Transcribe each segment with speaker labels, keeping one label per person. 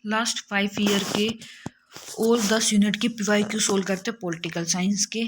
Speaker 1: Last 5 year के और 10 unit की PYQ सोल्व करते हैं पॉलिटिकल साइंस के।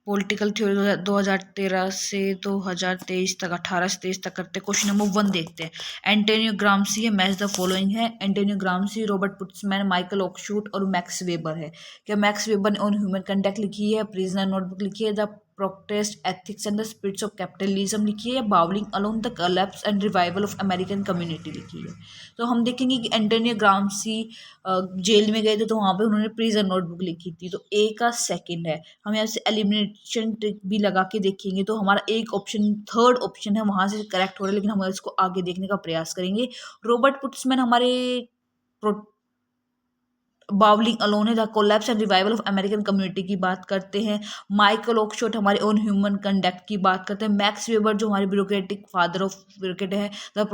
Speaker 1: पॉलिटिकल थ्योरी 2013 से 2023 तक, 18 से 23 तक करते हैं। क्वेश्चन नंबर 1 देखते हैं। एंटोनियो ग्राम्सी है, मैच द फॉलोइंग है। Antonio Gramsci, Robert Putnam, Michael Oakeshott और मैक्स वेबर है। क्या मैक्स वेबर ने ऑन ह्यूमन कंडक्ट लिखी है, प्रिजनर नोटबुक लिखी है, the protest ethics and the spirits of capitalism लिखी है, या bowling alone the collapse and revival of American community लिखी है। तो हम देखेंगे कि एंटोनियो ग्राम्सी जेल में गए थे, तो वहाँ पे उन्होंने प्रिजन नोटबुक लिखी थी। तो ए का सेकंड है। हम यहाँ से एलिमिनेशन ट्रिक भी लगा के देखेंगे, तो हमारा एक ऑप्शन, थर्ड ऑप्शन है, वहाँ से करेक्ट हो रहा है, लेकिन हम इसको आगे देखने का प्रयास करेंगे। रॉबर्ट पुट्समैन हमारे बाउलिंग अलोन है, the collapse and revival of American community की बात करते हैं। माइकल ऑक्सशॉट हमारे ऑन ह्यूमन कंडक्ट की बात करते हैं। मैक्स वेबर जो हमारे ब्यूरोक्रेटिक फादर ऑफ ब्यूरोक्रेट है, the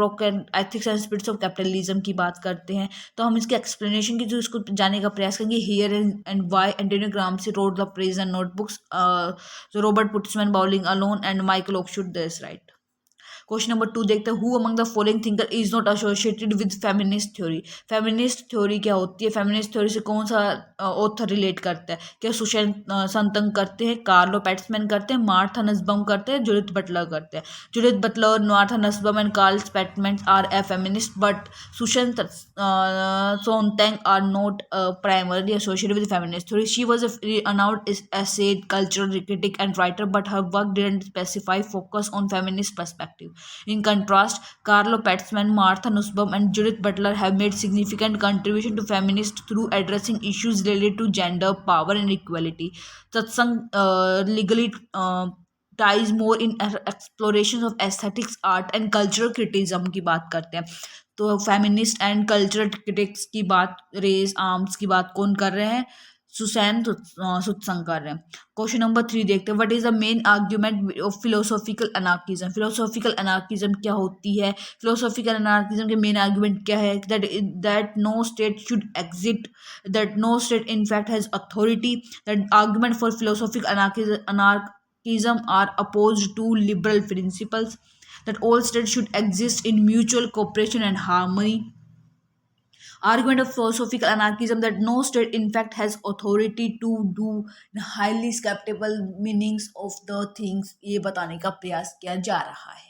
Speaker 1: ethics and spirits of capitalism की बात करते हैं। तो हम इसके एक्सप्लेनेशन की जो इसको जानने का प्रयास करेंगे। Here and why Antonio Gramsci wrote the prison notebooks, Robert Putnam bowling alone and Michael Oakeshott this right. Question number 2 देखते हैं। Who among the following thinker is not associated with feminist theory. Feminist theory क्या होती है? Feminist theory से कौन सा author relate करता है? क्या सुशैन संतंग करते हैं, कार्लो पैट्समैन करते हैं, मार्था नस्बम करते हैं, जूडिथ बटलर करते हैं। Judith Butler, Martha Nussbaum and Carl Pateman are a feminist, but Susan Sontag are not primarily associated with feminist theory. She was a renowned essay, cultural critic, and writer, but her work didn't specify focus on feminist perspective. In contrast, Carlo Patzman, Martha Nussbaum, and Judith Butler have made significant contribution to feminists through addressing issues related to gender, power, and equality. Satsang legally ties more in explorations of aesthetics, art, and cultural criticism की बात करते हैं। तो feminist and cultural critics की बात, race arms की बात कौन कर रहे हैं? सुसैन सुत्संग कर रहे हैं। क्वेश्चन नंबर 3 देखते हैं। What is the main argument of philosophical anarchism. Philosophical anarchism क्या होती है? फिलोसॉफिकल अनार्किज्म के मेन आर्ग्यूमेंट क्या है? That no state should exist, that no state in fact has authority, that argument for philosophical anarchism are opposed to liberal principles, that all states should exist in mutual cooperation and harmony. Argument of philosophical anarchism that no state in fact has authority to do highly skeptical meanings of the things, ये बताने का प्रयास किया जा रहा है।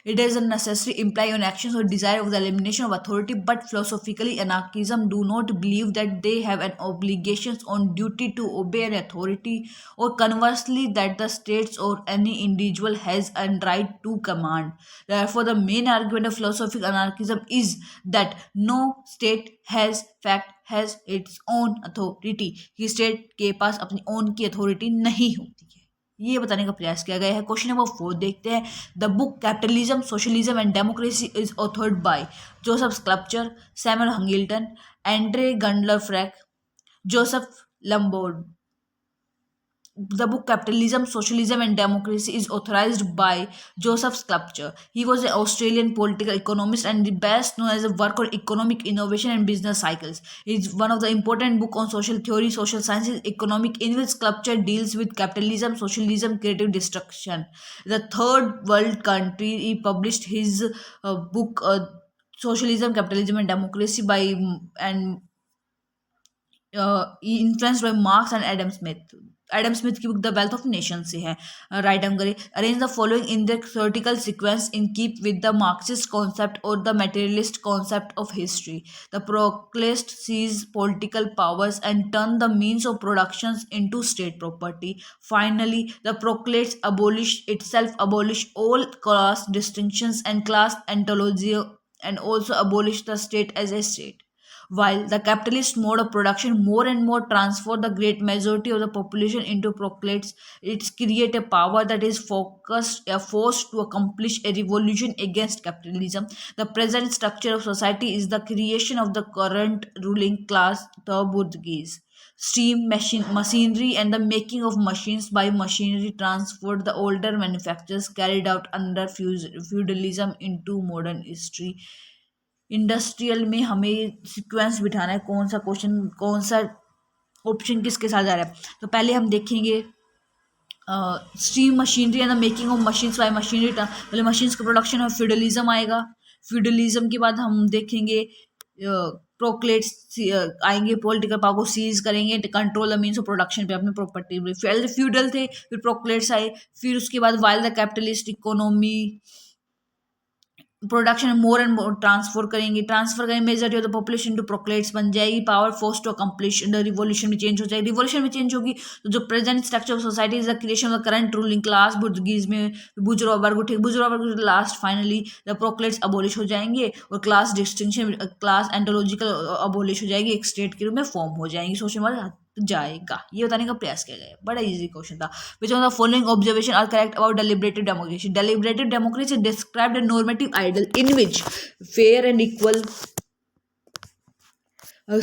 Speaker 1: It doesn't necessarily imply on actions or desire of the elimination of authority, but philosophically anarchism do not believe that they have an obligation on duty to obey an authority, or conversely that the states or any individual has a right to command. Therefore, the main argument of philosophical anarchism is that no state has its own authority, कि state के पास अपनी own की authority नहीं होती है, ये बताने का प्रयास किया गया है। क्वेश्चन नंबर 4 देखते हैं। The book capitalism, socialism and democracy is authored by Joseph Schumpeter, Samuel Huntington, Andre Gunder Frank, Joseph Lombard. The book Capitalism, Socialism and Democracy is authorized by Joseph Scalabrini. He was an Australian political economist and best known as a work on economic innovation and business cycles. It is one of the important book on social theory, social sciences, economic, in which Scalabrini deals with capitalism, socialism, creative destruction. The third world country, he published his book Socialism, Capitalism and Democracy by and influenced by Marx and Adam Smith. Adam Smith की book the wealth of nation से है। Write down करें। Arrange the following in the theoretical sequence in keep with the Marxist concept और the materialist concept of history. The proletariat seizes political powers and turn the means of production into state property. Finally the proletariat abolish itself, abolish all class distinctions and class ontology, and also abolish the state as a state. While the capitalist mode of production more and more transfer the great majority of the population into proletates, it creates a power that is focused, a force to accomplish a revolution against capitalism. The present structure of society is the creation of the current ruling class, the bourgeoisie. Steam machinery and the making of machines by machinery transferred the older manufactures carried out under feudalism into modern history. Industrial में हमें sequence बिठाना है, कौन सा question, कौन सा option किसके साथ जा रहा है। तो पहले हम देखेंगे steam machinery and the making of machines bye machinery, पहले मशीन्स का प्रोडक्शन और फ्यूडलिज्म आएगा। फ्यूडलिज्म के बाद हम देखेंगे प्रोक्लेट्स आएंगे, पॉलिटिकल पावर को सीज करेंगे, control the means of production पे अपनी प्रॉपर्टी। पहले फ्यूडल थे, फिर प्रोक्लेट्स आए, फिर उसके बाद while the capitalist economy production more and more transfer करेंगे major of the population to proletariats बन जाएगी, power force to accomplish the revolution में चेंज हो जाएगी। रिवॉल्यूशन में चेंज होगी तो जो present structure of society is the creation of the current ruling class, bourgeoisie में बुजुर्ग वर्ग उठे, बुजुर्ग वर्ग last finally the proletariats abolish हो जाएंगे और class distinction class ontological abolish हो जाएगी, एक स्टेट के रूप में फॉर्म हो जाएंगी। सोचने वाले जाएगा, ये बताने का प्रयास किया गया। बड़ा इजी क्वेश्चन था। Which of the following observation are correct about deliberative democracy? Deliberative democracy described a normative ideal in which fair and equal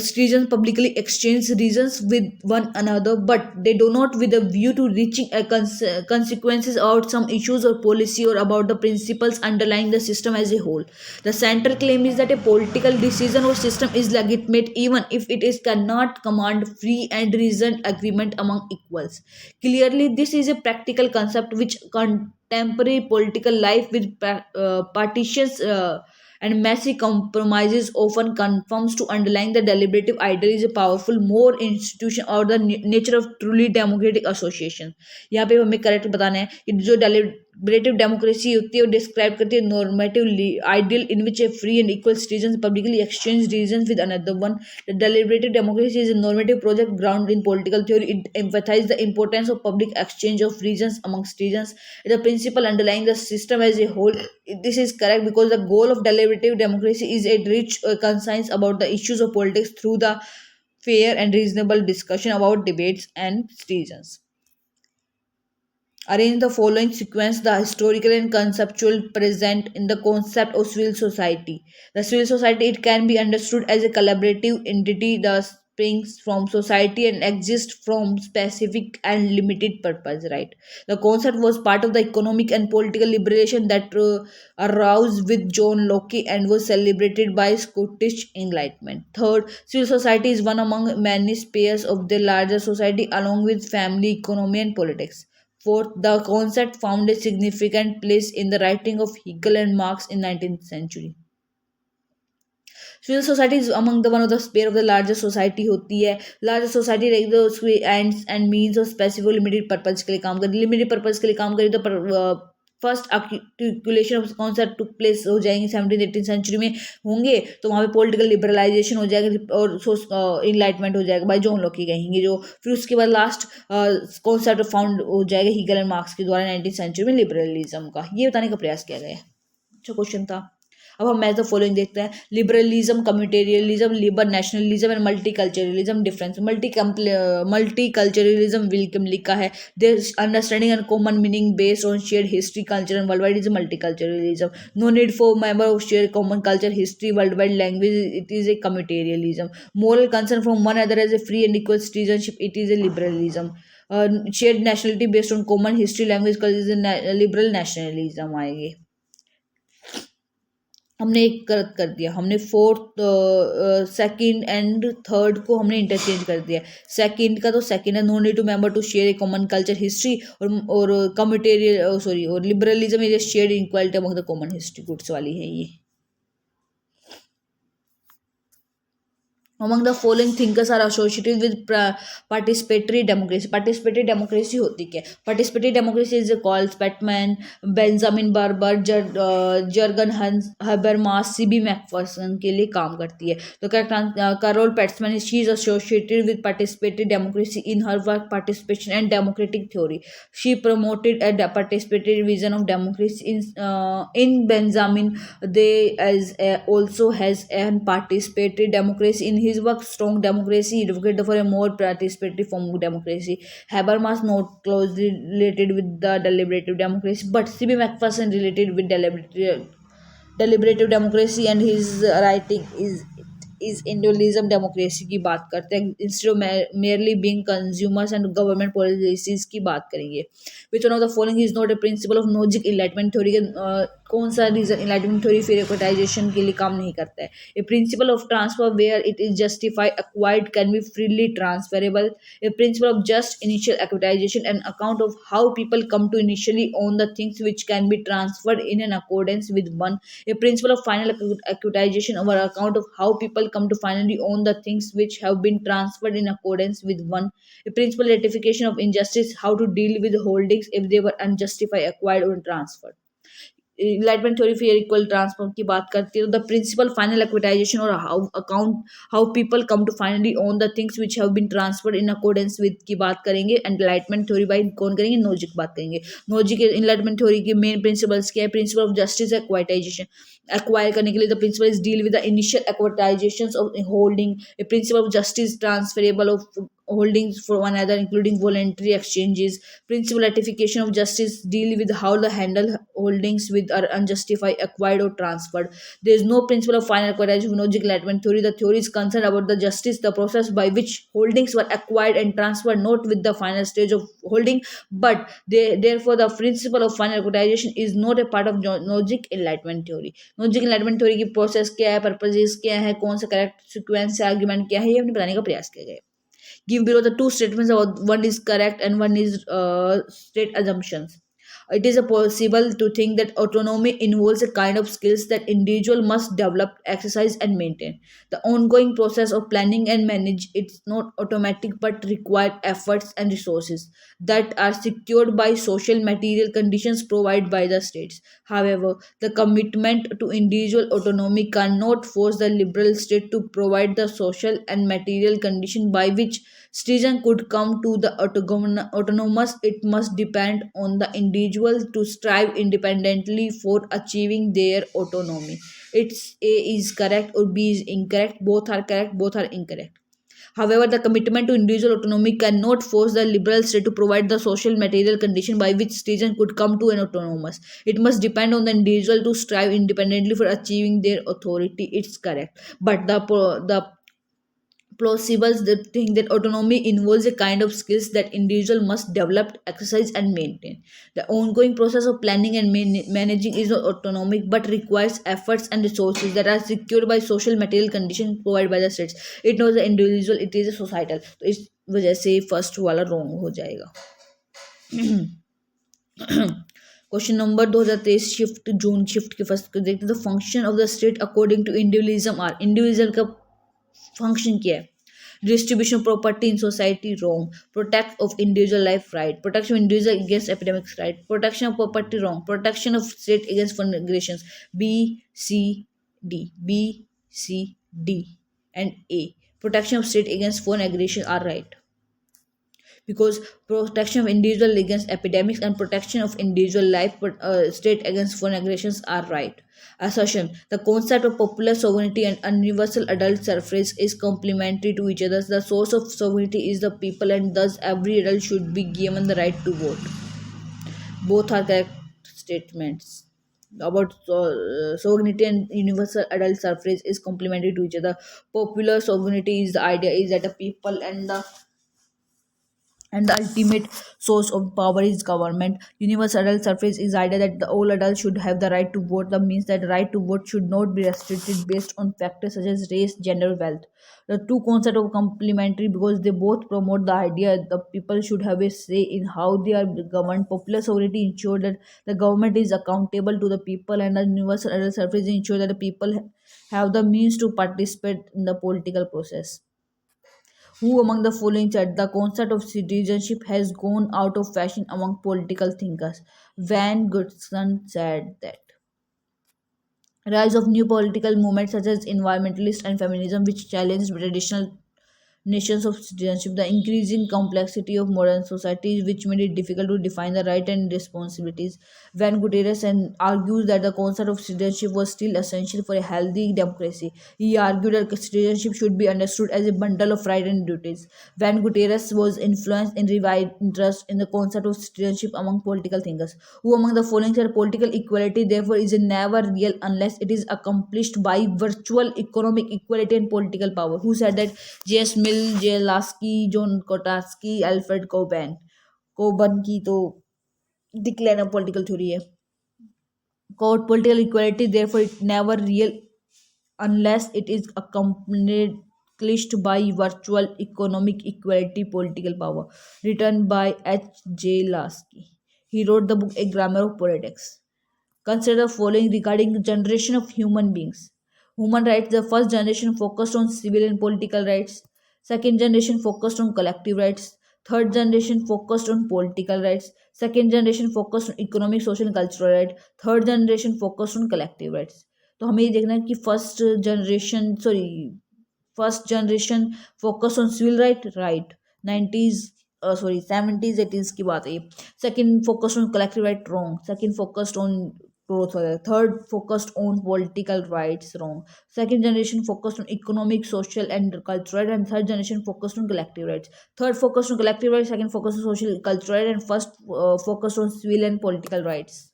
Speaker 1: citizens publicly exchange reasons with one another, but they do not with a view to reaching a consequences about some issues or policy or about the principles underlying the system as a whole. The central claim is that a political decision or system is legitimate even if it is cannot command free and reasoned agreement among equals. Clearly, this is a practical concept which contemporary political life with partitions and messy compromises often conforms to underlying the deliberative ideal is a powerful more institution or the nature of truly democratic association। यहाँ पे हमें correct बताना है कि जो deliberative democracy होती है वो डिस्क्राइब करती है normative ideal in which a free and equal citizen publicly exchange reason with another one. The deliberative democracy is a normative project grounded in political theory. It emphasizes the importance of public exchange of reasons among citizens, the principle underlying the system as a whole. This is correct because the goal of deliberative democracy is a rich conscience about the issues of politics through the fair and reasonable discussion about debates and citizens. Arrange the following sequence the historical and conceptual present in the concept of civil society. The civil society it can be understood as a collaborative entity that springs from society and exists from specific and limited purpose. Right. The concept was part of the economic and political liberation that arose with John Locke and was celebrated by Scottish Enlightenment. Third, civil society is one among many spheres of the larger society along with family, economy, and politics. Fourth, the concept found a significant place in the writing of Hegel and Marx in 19th century. Civil society is among the one of the sphere of the larger society होती है। larger society रहेगी तो उसके ends and means और specific limited purpose के लिए काम करेगी। limited purpose के लिए काम करेगी तो first articulation of concept took place हो जाएंगे 17th-18th सेंचुरी में होंगे, तो वहाँ पे पॉलिटिकल लिबरलाइजेशन हो जाएगा और इनलाइटमेंट हो जाएगा बाय जॉन लॉकी कहेंगे जो। फिर उसके बाद लास्ट कॉन्सेप्ट फाउंड हो जाएगा हीगल एंड मार्क्स के द्वारा 19th सेंचुरी में लिबरलिज्म का। ये बताने का प्रयास किया गया। अच्छा क्वेश्चन था। अब हम मैच द फॉलोइंग देखते हैं। Liberalism, communitarianism, liberal nationalism and multiculturalism difference. Multiculturalism विल्कम लिखा है their understanding and common meaning based on shared history culture and world wide is multiculturalism. No need for member of share common culture history world wide language it is a communitarianism. Moral concern from one other as a free and equal citizenship it is a liberalism. Shared nationality based on common history language culture liberal nationalism आएंगे। हमने एक गलत कर दिया, हमने fourth second and third को हमने interchange कर दिया। सेकंड का तो सेकंड है no need to member to share a common culture history और कम्युनिटेरियल सॉरी और liberalism is shared equality among the common history goods वाली है ये। Among the following thinkers are associated with participatory democracy. Participatory democracy होती क्या? Participatory democracy is called Spatman, Benjamin Barber, Jurgen Habermas, C B Macpherson के लिए काम करती है। तो Carole Pateman she is associated with participatory democracy in her work Participation and Democratic Theory. She promoted a participatory vision of democracy in Benjamin. They also has an participatory democracy in his work Strong Democracy. He advocated for a more participatory form of democracy. Habermas not closely related with the deliberative democracy, but C.B. Macpherson related with deliberative democracy, and his writing is individualism democracy की बात करते हैं instead of merely being consumers and government policies की बात करेंगे। Which one of the following is not a principle of logic enlightenment theory? कौन सा reason enlightenment theory फिर एक्वाटाइजेशन के लिए काम नहीं करता है? A principle of transfer where it is justify acquired can be freely transferable. A principle of just initial equitization, an account of how people come to initially own the things which can be transferred in an accordance with one. A principle of final equitization, or account of how people come to finally own the things which have been transferred in accordance with one. A principle rectification of injustice, how to deal with holdings if they were unjustified, acquired, or transferred. Enlightenment theory फिर equal transform की बात करती है, तो the principal final equitization और how people come to finally own the things which have been transferred in accordance with की बात करेंगे. एनलाइटमेंट थ्योरी बाई कौन करेंगे? नोजिक बात करेंगे. नोजिक इनलाइटमेंट थ्योरी की मेन प्रिंसिपल्स क्या है? Principle of justice acquisition, acquire करने के लिए the principle is deal with the initial acquisition of holding. A principle of justice transferable of holdings for one another including voluntary exchanges. Principal ratification of justice deal with how the handle holdings with are unjustified, acquired, or transferred. There is no principle of final acquisition of logic enlightenment theory. The theory is concerned about the justice, the process by which holdings were acquired and transferred, not with the final stage of holding, but therefore the principle of final acquisition is not a part of logic enlightenment theory. Logic enlightenment theory की process क्या है, purposes क्या है, कौन सा correct sequence से argument क्या है, ये हमने बताने का प्रयास किया गया है. Give below the two statements about one is correct and one is state assumptions. It is possible to think that autonomy involves a kind of skills that individual must develop, exercise, and maintain. The ongoing process of planning and manage it's not automatic but require efforts and resources that are secured by social material conditions provided by the states. However, the commitment to individual autonomy cannot force the liberal state to provide the social and material condition by which citizen could come to the autonomous. It must depend on the individual to strive independently for achieving their autonomy. It's A is correct or B is incorrect. Both are correct, both are incorrect. However, the commitment to individual autonomy cannot force the liberal state to provide the social material condition by which citizen could come to an autonomous. It must depend on the individual to strive independently for achieving their authority. It's correct. But the plausible the thing that autonomy involves a kind of skills that individual must develop, exercise, and maintain. The ongoing process of planning and managing is not autonomic but requires efforts and resources that are secured by social material conditions provided by the states. It knows the individual, it is a societal. तो इस वजह से first वाला wrong हो जाएगा. Question number 2023 shift June shift के first देखते हैं. The function of the state according to individualism are. Individual का फंक्शन क्या है? Distribution of property in society wrong. Protect of individual life right. Protection of individual against epidemics right. Protection of property wrong. Protection of state against foreign aggressions. B, C, D. B, C, D, and A. Protection of state against foreign aggression are right, because protection of individual against epidemics and protection of individual life state against foreign aggressions are right. Assertion: the concept of popular sovereignty and universal adult suffrage is complementary to each other. The source of sovereignty is the people, and thus every adult should be given the right to vote. Both are correct statements. About sovereignty and universal adult suffrage is complementary to each other. Popular sovereignty is the idea is that the people and the ultimate source of power is government. Universal adult suffrage is the idea that all adults should have the right to vote. That means that the right to vote should not be restricted based on factors such as race, gender, wealth. The two concepts are complementary because they both promote the idea that the people should have a say in how they are governed. Popular sovereignty ensures that the government is accountable to the people, and the universal adult suffrage ensures that the people have the means to participate in the political process. Who among the following said the concept of citizenship has gone out of fashion among political thinkers? Van Goodson said that. Rise of new political movements such as environmentalist and feminism, which challenged traditional nations of citizenship, the increasing complexity of modern society, which made it difficult to define the right and responsibilities. Van Gutierrez and argues that the concept of citizenship was still essential for a healthy democracy. He argued that citizenship should be understood as a bundle of rights and duties. Van Gutierrez was influenced and revived interest in the concept of citizenship among political thinkers. Who among the following said political equality therefore is never real unless it is accomplished by virtual economic equality and political power? Who said that? J.S. Mill, J. Lasky, John Kotatsky, Alfred Coben. Cubbon की तो decline of political theory है. Quote, political equality, therefore, it never real unless it is accompanied by virtual economic equality political power, written by H.J. Lasky. He wrote the book A Grammar of Politics. Consider the following regarding generation of human beings. Human rights, the first generation focused on civil and political rights. Second generation focused on collective rights. Third generation focused on political rights. Second generation focused on economic, social and cultural rights. Third generation focused on collective rights. तो हमें ये देखना है कि first generation focus on civil right 90s, sorry 70s 80s की बात है। Second focused on collective right, wrong. Second focused on growth वगैरह। Third focused on political rights, wrong. Second generation focused on economic, social and cultural, and third generation focused on collective rights. Third focused on collective rights, second focused on social cultural, and first focused on civil and political rights.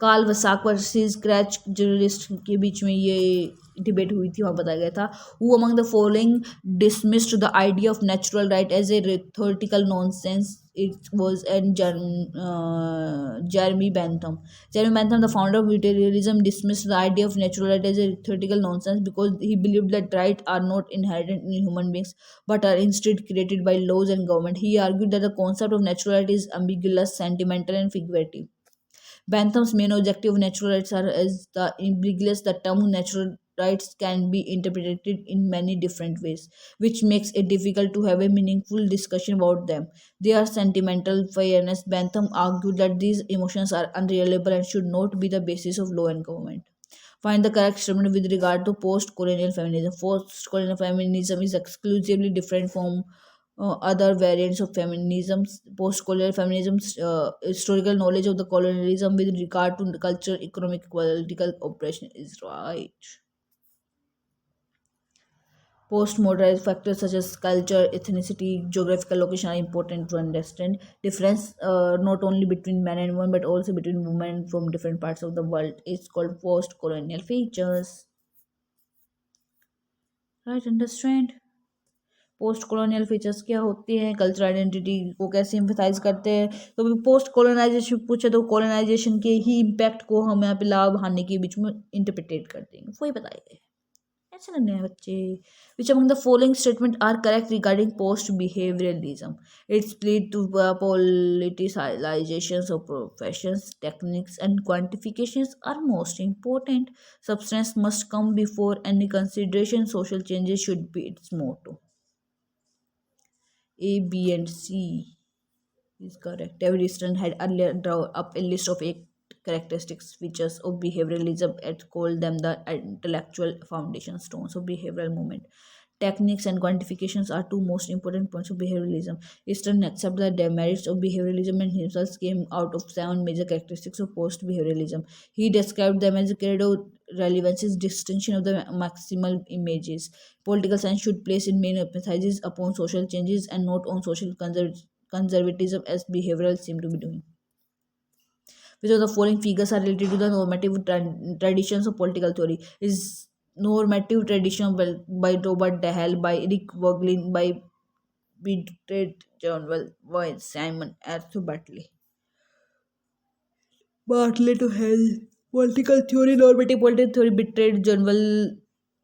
Speaker 1: Karl Vasak versus क्रैच journalist के बीच में ये debate हुई थी, वहाँ बताया गया था। Who among the following dismissed the idea of natural right as a rhetorical nonsense? It was an Jeremy Bentham. Jeremy Bentham, the founder of utilitarianism, dismissed the idea of natural right as a theoretical nonsense because he believed that rights are not inherent in human beings but are instead created by laws and government. He argued that the concept of natural right is ambiguous, sentimental, and figurative. Bentham's main objective of natural rights are as the ambiguous. The term natural rights can be interpreted in many different ways, which makes it difficult to have a meaningful discussion about them. They are sentimental fairness. Bentham argued that these emotions are unreliable and should not be the basis of law and government. Find the correct statement with regard to post-colonial feminism. Post-colonial feminism is exclusively different from other variants of feminism. Post-colonial feminism, historical knowledge of the colonialism with regard to culture, economic, political oppression is right. Post-modernized factors such as culture, ethnicity, geographical location are important to understand. Difference not only between men and women but also between women from different parts of the world is called post-colonial features. Right, understand? Post colonial features क्या होती हैं, cultural identity को कैसे emphasise करते हैं। तो post colonisation पूछे तो कॉलोनाइजेशन के ही इम्पैक्ट को हम यहाँ पे लाभ हानि के बीच में इंटरप्रिटेट करते हैं, वही बताइए। ऐसे करने हैं बच्चे। Which among the following statement are correct regarding post behaviouralism? It's lead to politicization of professions, techniques and quantifications are most important. Substance must come before any consideration. Social changes should be its motto. A, B, and C is correct. David Stern had earlier drawn up a list of 8 characteristics features of behavioralism and called them the intellectual foundation stones of behavioral movement. Techniques and quantifications are two most important points of behavioralism. Stern accepted that the merits of behavioralism and himself came out of 7 major characteristics of post-behavioralism. He described them as credo relevance's distinction of the maximal images. Political science should place in main emphasis upon social changes and not on social conservatism as behavioral seem to be doing. Which of the following figures are related to the normative traditions of political theory? Is normative tradition by Robert Dahl, by Rick Vogelin, by Beatrice Johnwell, by Simon Arthur Bartley. Bartlett to hell. Political theory, normative political theory. Beatrice Johnwell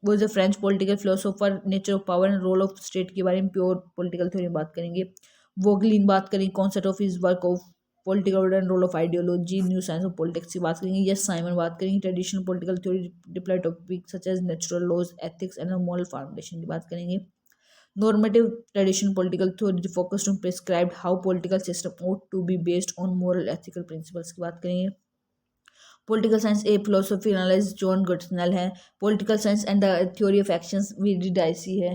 Speaker 1: was a French political philosopher. Nature of power and role of state के बारे में pure political theory में बात करेंगे. वोगलिन बात करेंगे concept of his work of political order and role of ideology, new science of politics की बात करेंगे. यस साइमन बात करेंगे traditional political theory reply topics such as natural laws, ethics and a moral foundation की बात करेंगे. Normative traditional political theory focused on prescribed how political system ought to be based on moral ethical principles की बात करेंगे. Political science a philosophy analyst John Gunnell है. Political science and the theory of actions V D Dicey है.